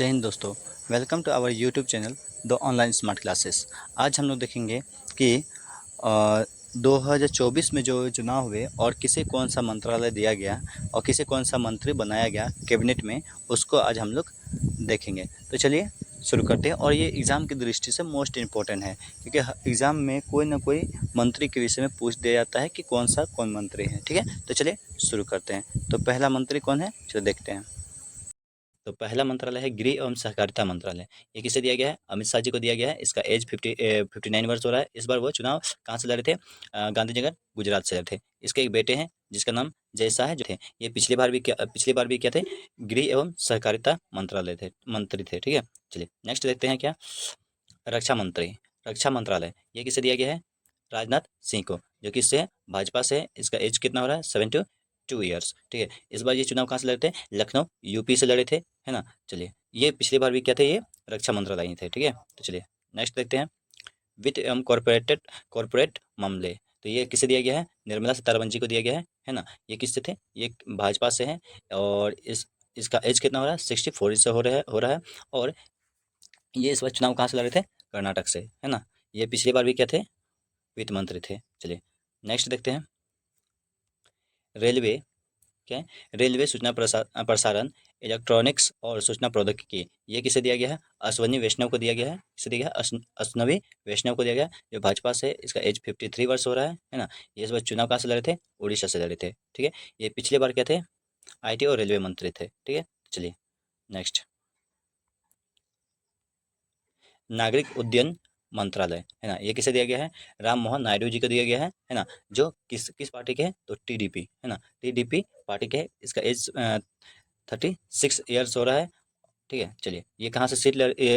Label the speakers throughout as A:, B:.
A: जय हिंद दोस्तों। Welcome to our YouTube channel the online smart classes. आज हम लोग देखेंगे कि 2024 में जो चुनाव हुए और किसे कौन सा मंत्रालय दिया गया और किसे कौन सा मंत्री बनाया गया कैबिनेट में, उसको आज हम लोग देखेंगे। तो चलिए शुरू करते हैं। और ये एग्ज़ाम की दृष्टि से मोस्ट इम्पोर्टेंट है, क्योंकि एग्ज़ाम में कोई ना कोई मंत्री के विषय में पूछ दिया जाता है कि कौन मंत्री है। ठीक है, तो चलिए शुरू करते हैं। तो पहला मंत्री कौन है, चलो देखते हैं। तो पहला मंत्रालय है गृह एवं सहकारिता मंत्रालय। ये किसे दिया गया है? अमित शाह जी को दिया गया है। इसका एज 59 वर्ष हो रहा है। इस बार वो चुनाव कहाँ से लड़े थे? गांधीनगर गुजरात से लड़े थे। इसके एक बेटे हैं जिसका नाम जय शाह है जो थे। ये पिछली बार भी क्या थे? गृह एवं सहकारिता मंत्री थे। ठीक है, चलिए नेक्स्ट देखते हैं क्या। रक्षा मंत्री, रक्षा मंत्रालय ये किसे दिया गया है? राजनाथ सिंह को, जो किससे है? भाजपा से है। इसका एज कितना हो रहा है? 72 ईयर्स। ठीक है, इस बार ये चुनाव कहाँ से लड़े थे? लखनऊ यूपी से लड़े थे, है ना। चलिए, ये पिछली बार भी क्या थे? ये रक्षा मंत्रालय ही थे। ठीक है, तो चलिए नेक्स्ट देखते हैं। वित्त एवं कॉरपोरेट मामले, तो ये किसे दिया गया है? निर्मला सीतारमण जी को दिया गया है ना। ये किससे थे? ये भाजपा से है। और इसका एज कितना हो रहा है? 64 से हो रहा है। और ये इस बार चुनाव कहाँ से लड़ रहे थे? कर्नाटक से, है ना। ये पिछली बार भी क्या थे? वित्त मंत्री थे। चलिए नेक्स्ट देखते हैं। रेलवे, क्या है? रेलवे सूचना प्रसारण, इलेक्ट्रॉनिक्स और सूचना प्रौद्योगिकी, ये किसे दिया गया है? अश्वनी वैष्णव को दिया गया है। किसे दिया गया है? अश्वनी वैष्णव को दिया गया है, जो भाजपा से। इसका एज 53 वर्ष हो रहा है ना। ये इस बार चुनाव कहाँ से लड़े थे? उड़ीसा से लड़े थे। ठीक है, ये पिछले बार क्या थे? आईटी और रेलवे मंत्री थे। ठीक है, चलिए नेक्स्ट। नागरिक उड्डयन मंत्रालय, है ना। ये किसे दिया गया है? राम मोहन नायडू जी को दिया गया है ना। जो किस किस पार्टी के हैं? तो टीडीपी, है ना। टीडीपी पार्टी के है। इसका एज 36 ईयर्स हो रहा है। ठीक है, चलिए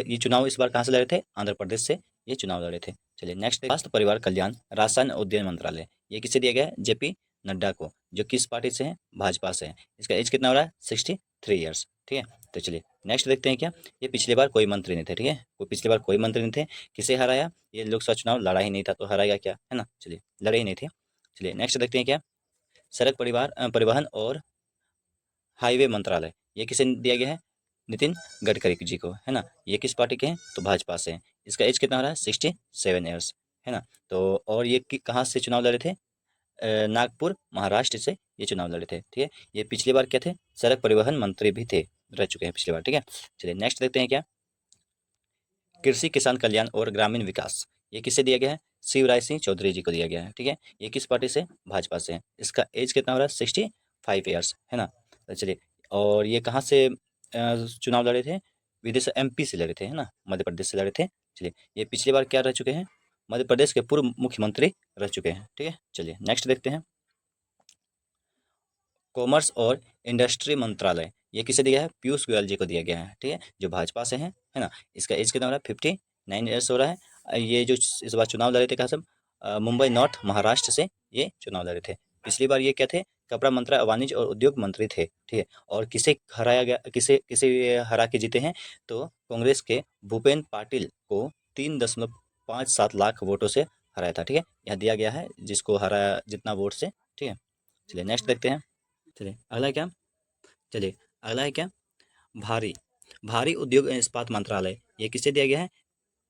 A: ये चुनाव इस बार कहाँ से लड़े थे? आंध्र प्रदेश से ये चुनाव लड़े थे। चलिए नेक्स्ट। स्वास्थ्य परिवार कल्याण रासायन उद्यान मंत्रालय, ये किसे दिया गया है? जेपी नड्डा को, जो किस पार्टी से है? भाजपा से है। इसका एज कितना हो रहा है? 63 ईयर्स। ठीक है, तो चलिए नेक्स्ट देखते हैं क्या। ये पिछली बार कोई मंत्री नहीं थे। ठीक है, पिछली बार कोई मंत्री नहीं थे। किसे हराया? ये लोकसभा चुनाव लड़ा ही नहीं था, तो हराएगा क्या, है ना। चलिए, लड़े ही नहीं थे। चलिए नेक्स्ट देखते हैं क्या। सड़क परिवहन और हाईवे मंत्रालय, ये किसे दिया गया है? नितिन गडकरी जी को, है ना। ये किस पार्टी के हैं? तो भाजपा से हैं। इसका एज कितना हो रहा है? 67 ईयर्स, है ना। तो और ये कहाँ से चुनाव लड़े थे? नागपुर महाराष्ट्र से ये चुनाव लड़े थे। ठीक है, ये पिछली बार क्या थे? सड़क परिवहन मंत्री भी थे, रह चुके हैं पिछली बार। ठीक है, चलिए नेक्स्ट देखते हैं क्या। कृषि किसान कल्याण और ग्रामीण विकास, ये किसे दिया गया है? शिवराज सिंह चौधरी जी को दिया गया है। ठीक है, ये किस पार्टी से? भाजपा से है। इसका एज कितना हो रहा है? 65 ईयर्स, है ना। तो चलिए, और ये कहाँ से चुनाव लड़े थे? विदेश एमपी से लड़े थे, है ना, मध्य प्रदेश से लड़े थे। चलिए, ये पिछली बार क्या रह चुके हैं? मध्य प्रदेश के पूर्व मुख्यमंत्री रह चुके हैं। ठीक है, चलिए नेक्स्ट देखते हैं। कॉमर्स और इंडस्ट्री मंत्रालय, ये किसे दिया है? पीयूष गोयल जी को दिया गया है। ठीक है, जो भाजपा से हैं, है ना। इसका एज कितना हो रहा है? 59 ईयर्स हो रहा है। ये जो इस बार चुनाव लड़े थे कहाँ से? मुंबई नॉर्थ महाराष्ट्र से ये चुनाव लड़े थे। पिछली बार ये क्या थे? कपड़ा मंत्री, वाणिज्य और उद्योग मंत्री थे। ठीक है, और किसे हराया गया? किसे किसे ये हरा के जीते हैं? तो कांग्रेस के भूपेंद्र पाटिल को 3.57 लाख वोटों से हराया था। ठीक है, यह दिया गया है जिसको हराया जितना वोट से। ठीक है, चलिए नेक्स्ट देखते हैं। चलिए अगला है क्या। चलिए अगला है क्या। भारी भारी उद्योग एवं इस्पात मंत्रालय, ये किसे दिया गया है?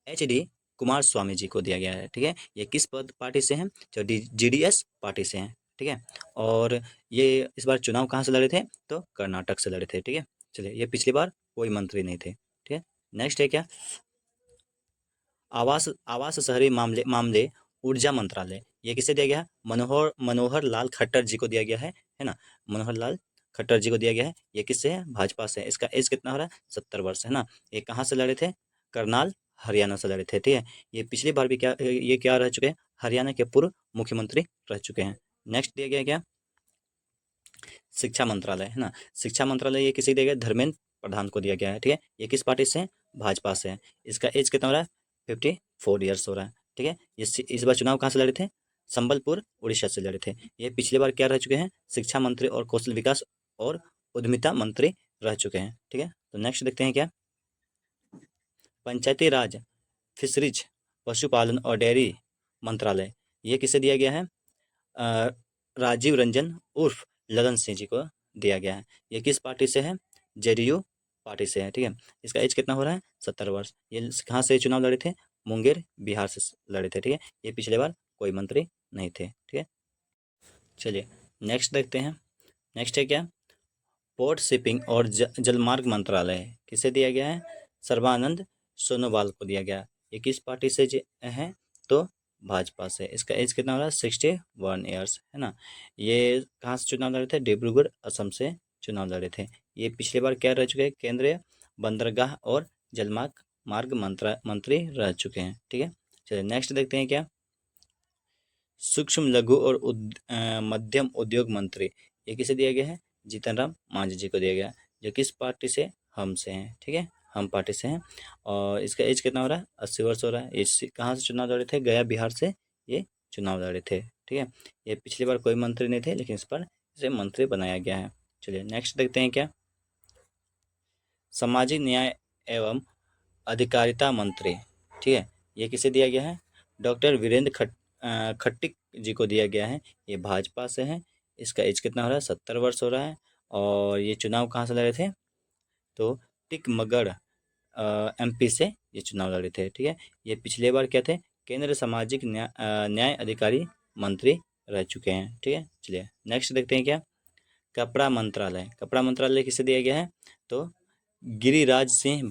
A: HD कुमार स्वामी जी को दिया गया है। ठीक है, ये किस पद पार्टी से हैं? जो GDS पार्टी से हैं। ठीक है, और ये इस बार चुनाव कहाँ से लड़े थे? तो कर्नाटक से लड़े थे। ठीक है, चलिए, ये पिछली बार कोई मंत्री नहीं थे। ठीक है, नेक्स्ट है क्या। आवास आवास शहरी मामले मामले ऊर्जा मंत्रालय, ये किसे दिया गया है? मनोहर मनोहर लाल खट्टर जी को दिया गया है ना। मनोहर लाल खट्टर जी को दिया गया है। ये किससे है? भाजपा से है। इसका एज कितना हो रहा है? 70 वर्ष, है ना। ये कहाँ से लड़े थे? करनाल हरियाणा से लड़े थे। ठीक है, ये पिछली बार भी ये क्या रह चुके हैं? हरियाणा के पूर्व मुख्यमंत्री रह चुके हैं। नेक्स्ट दिया गया है क्या। शिक्षा मंत्रालय, है ना। शिक्षा मंत्रालय ये किसे दिया गया? धर्मेंद्र प्रधान को दिया गया है। ठीक है, ये किस पार्टी से है? भाजपा से है। इसका एज कितना हो रहा है? 54 ईयर्स हो रहा है। ठीक है, ये इस बार चुनाव कहाँ से लड़े थे? संबलपुर उड़ीसा से लड़े थे। ये पिछली बार क्या रह चुके हैं? शिक्षा मंत्री और कौशल विकास और उद्यमिता मंत्री रह चुके हैं। ठीक है, तो नेक्स्ट देखते हैं क्या। पंचायती राज, फिशरीज, पशुपालन और डेयरी मंत्रालय, ये किसे दिया गया है? अ, राजीव रंजन उर्फ ललन सिंह जी को दिया गया है। ये किस पार्टी से है? JDU पार्टी से हैं, ठीक है। इसका एज कितना हो रहा है, 70 वर्ष। ये कहाँ से चुनाव लड़े थे, मुंगेर बिहार से लड़े थे, ठीक है। ये पिछले बार कोई मंत्री नहीं थे, ठीक है। चलिए नेक्स्ट देखते हैं। नेक्स्ट है क्या, पोर्ट शिपिंग और जलमार्ग मंत्रालय किसे दिया गया है, सर्बानंद सोनोवाल को दिया गया। ये किस पार्टी से है, तो भाजपा से। इसका एज कितना हो रहा है, 61 ईयर्स, है ना। ये कहाँ से चुनाव लड़े थे, डिब्रूगढ़ असम से चुनाव लड़े थे। ये पिछले बार क्या रह चुके हैं, केंद्रीय बंदरगाह और जलमार्ग मार्ग मंत्री रह चुके हैं, ठीक है। चलिए नेक्स्ट देखते हैं क्या, सूक्ष्म लघु और मध्यम उद्योग मंत्री, ये किसे दिया गया है, जीतन राम मांझी जी को दिया गया, जो किस पार्टी से, हम से हैं, ठीक है, हम पार्टी से हैं। और इसका एज कितना हो रहा है, 80 वर्ष हो रहा है। ये कहाँ से चुनाव लड़े थे, गया बिहार से ये चुनाव लड़े थे, ठीक है। ये पिछली बार कोई मंत्री नहीं थे, लेकिन इस पर इसे मंत्री बनाया गया है। चलिए नेक्स्ट देखते हैं क्या, सामाजिक न्याय एवं अधिकारिता मंत्री, ठीक है, ये किसे दिया गया है, डॉक्टर वीरेंद्र खट्टिक जी को दिया गया है। ये भाजपा से है। इसका एज कितना हो रहा है, 70 वर्ष हो रहा है। और ये चुनाव कहाँ से लड़े थे, तो टिकमगढ़ एमपी से ये चुनाव लड़े थे, ठीक है। ये पिछले बार क्या थे, केंद्र सामाजिक न्याय अधिकारी मंत्री रह चुके हैं, ठीक है। चलिए नेक्स्ट देखते हैं क्या, कपड़ा मंत्रालय, कपड़ा मंत्रालय किसे दिया गया है, तो गिरिराज सिंह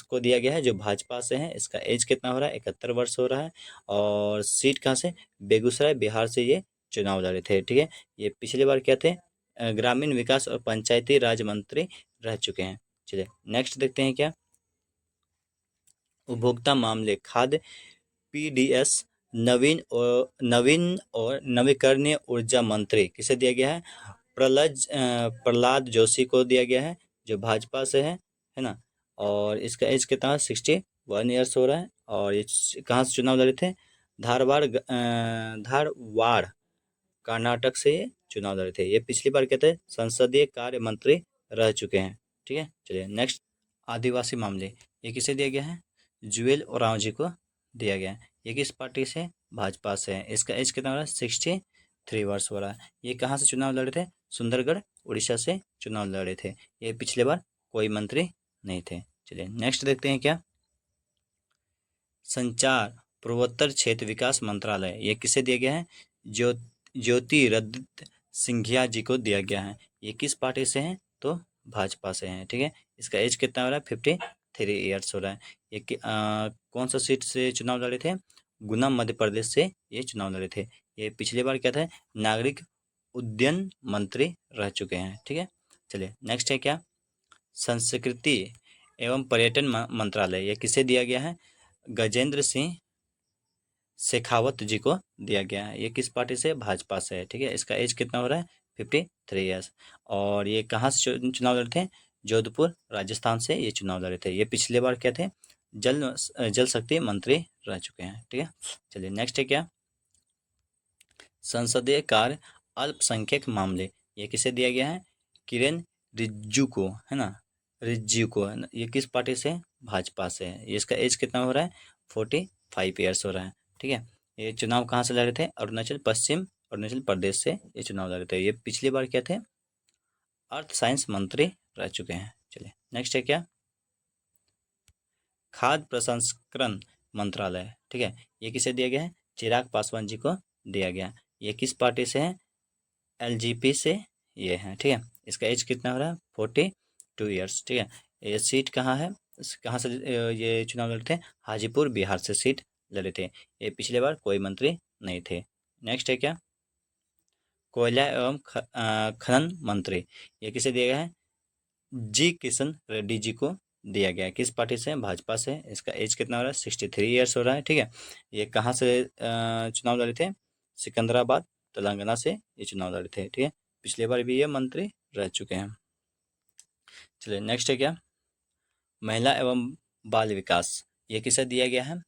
A: को दिया गया है, जो भाजपा से है। इसका एज कितना हो रहा है, 71 वर्ष हो रहा है। और सीट कहाँ से, बेगूसराय बिहार से ये चुनाव लड़े थे, ठीक है। ये पिछली बार क्या थे, ग्रामीण विकास और पंचायती राज मंत्री रह चुके हैं। चलिए नेक्स्ट देखते हैं क्या, उपभोक्ता मामले खाद्य पीडीएस नवीन और नवीकरणीय ऊर्जा मंत्री किसे दिया गया है, प्रहलाद जोशी को दिया गया है, जो भाजपा से है ना। और इसका एज कितना है, 61 ईयर्स हो रहा है। और ये कहाँ से चुनाव लड़े थे, धारवाड़ कर्नाटक से ये चुनाव लड़े थे। ये पिछली बार क्या थे, संसदीय कार्य मंत्री रह चुके हैं, ठीक है। चलिए नेक्स्ट, आदिवासी मामले, ये किसे दिया गया है, जुएल ओरांव जी को दिया गया है। ये किस पार्टी से, भाजपा से है। इसका एज कितना हो रहा है, 63 वर्ष हो रहा है। ये कहाँ से चुनाव लड़े थे, सुंदरगढ़ उड़ीसा से चुनाव लड़े थे। ये पिछले बार कोई मंत्री नहीं थे। चलिए नेक्स्ट देखते हैं क्या, संचार पूर्वोत्तर क्षेत्र विकास मंत्रालय, ये किसे दिया गया है, ज्योतिरादित्य सिंधिया जी को दिया गया है। ये किस पार्टी से हैं, तो भाजपा से हैं, ठीक है। इसका एज कितना हो रहा है, 53 ईयर्स हो रहा है। ये कौन सा सीट से चुनाव लड़े थे, गुना मध्य प्रदेश से ये चुनाव लड़े थे। ये पिछली बार क्या था, नागरिक उड्डयन मंत्री रह चुके हैं, ठीक है। चलिए नेक्स्ट है क्या, संस्कृति एवं पर्यटन मंत्रालय, ये किसे दिया गया है, गजेंद्र सिंह शेखावत जी को दिया गया है। ये किस पार्टी से, भाजपा से है, ठीक है। इसका एज कितना हो रहा है, 53 ईयर्स। और ये कहाँ से चुनाव लड़े थे, जोधपुर राजस्थान से ये चुनाव लड़े थे। ये पिछले बार क्या थे, जल शक्ति मंत्री रह चुके हैं, ठीक है। चलिए नेक्स्ट है क्या, संसदीय कार्य अल्पसंख्यक मामले, ये किसे दिया गया है, किरेन रिज्जू को, है ना, रिज्जू को, है ना। ये किस पार्टी से, भाजपा से है। ये इसका एज कितना हो रहा है, 45 ईयर्स हो रहा है, ठीक है। ये चुनाव कहाँ से लड़े थे, अरुणाचल प्रदेश से ये चुनाव लड़े थे। ये पिछली बार क्या थे, अर्थ साइंस मंत्री रह चुके हैं। चलिए नेक्स्ट है क्या, खाद्य प्रसंस्करण मंत्रालय, ठीक है। ये किसे दिया गया है, चिराग पासवान जी को दिया गया। ये किस पार्टी से है, एलजेपी से ये है, ठीक है। इसका एज कितना हो रहा है, 42 ईयर्स, ठीक है। ये सीट कहाँ है, कहाँ से ये चुनाव लड़े थे, हाजीपुर बिहार से सीट लड़े थे। ये पिछले बार कोई मंत्री नहीं थे। नेक्स्ट है क्या, कोयला एवं खनन मंत्री, ये किसे दिया गया है, जी किशन रेड्डी जी को दिया गया है। किस पार्टी से, भाजपा से। इसका एज कितना हो रहा है, 63 ईयर्स हो रहा है, ठीक है। ये कहाँ से चुनाव लड़े थे, सिकंदराबाद तेलंगाना से ये चुनाव लड़े थे, ठीक है। पिछले बार भी ये मंत्री रह चुके हैं। चलिए नेक्स्ट है क्या, महिला एवं बाल विकास, ये किसे दिया गया है,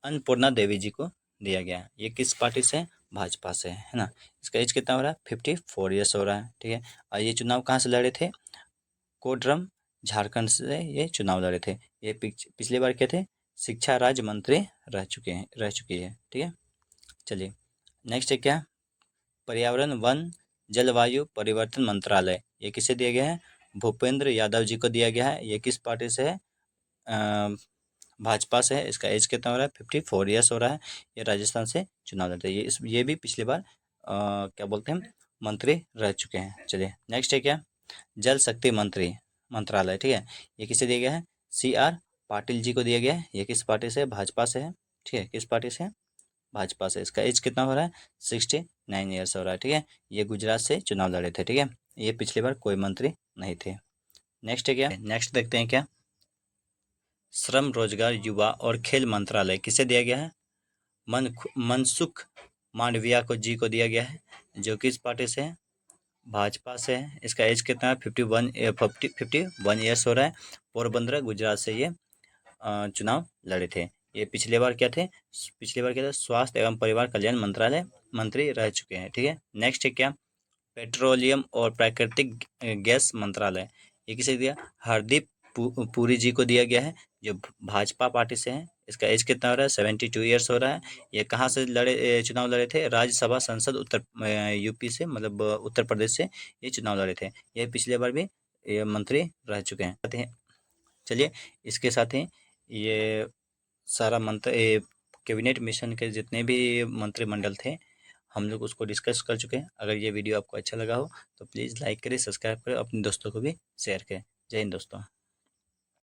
A: अन्नपूर्णा देवी जी को दिया गया है। ये किस पार्टी से, भाजपा से, है ना। इसका एज कितना हो रहा है, 54 ईयर्स हो रहा है, ठीक है। और ये चुनाव कहाँ से लड़े थे, कोडरम झारखंड से ये चुनाव लड़े थे। ये पिछली बार क्या थे, शिक्षा राज्य मंत्री रह चुकी है, ठीक है। चलिए नेक्स्ट है क्या, पर्यावरण वन जलवायु परिवर्तन मंत्रालय, ये किसे दिया गया है, भूपेंद्र यादव जी को दिया गया है। ये किस पार्टी से है? भाजपा से है। इसका एज कितना हो रहा है? 54 ईयर्स हो रहा है। ये राजस्थान से चुनाव लड़ते हैं। ये भी पिछली बार क्या बोलते हैं, मंत्री रह चुके हैं। चलिए नेक्स्ट है क्या? जल शक्ति मंत्रालय, ठीक है, ये किसे दिया गया है? CR पाटिल जी को दिया गया है। ये किस पार्टी से? भाजपा से है। ठीक है, किस पार्टी से? भाजपा से। इसका एज कितना हो रहा है? 69 ईयर्स हो रहा है। ठीक है, ये गुजरात से चुनाव लड़े थे। ठीक है, ये पिछली बार कोई मंत्री नहीं थे। नेक्स्ट है क्या? नेक्स्ट देखते हैं क्या? श्रम रोजगार युवा और खेल मंत्रालय किसे दिया गया है? मनसुख मांडविया को दिया गया है, जो किस पार्टी से है? भाजपा से है। इसका एज कितना है? 51 ईयर्स हो रहा है। पोरबंदर गुजरात से ये चुनाव लड़े थे। ये पिछले बार क्या थे? पिछली बार क्या था? स्वास्थ्य एवं परिवार कल्याण मंत्रालय मंत्री रह चुके हैं। ठीक है, नेक्स्ट है क्या? पेट्रोलियम और प्राकृतिक गैस मंत्रालय, ये किसे दिया? हरदीप पुरी जी को दिया गया है, जो भाजपा पार्टी से हैं। इसका एज कितना हो रहा है? 72 ईयर्स हो रहा है। ये कहाँ से चुनाव लड़े थे? राज्यसभा संसद यूपी से, मतलब उत्तर प्रदेश से ये चुनाव लड़े थे। ये पिछले बार भी ये मंत्री रह चुके हैं। चलिए, इसके साथ ही ये सारा कैबिनेट मिशन के जितने भी मंत्रिमंडल थे, हम लोग उसको डिस्कस कर चुके हैं। अगर ये वीडियो आपको अच्छा लगा हो तो प्लीज़ लाइक करें, सब्सक्राइब करें, अपने दोस्तों को भी शेयर करें। जय हिंद दोस्तों।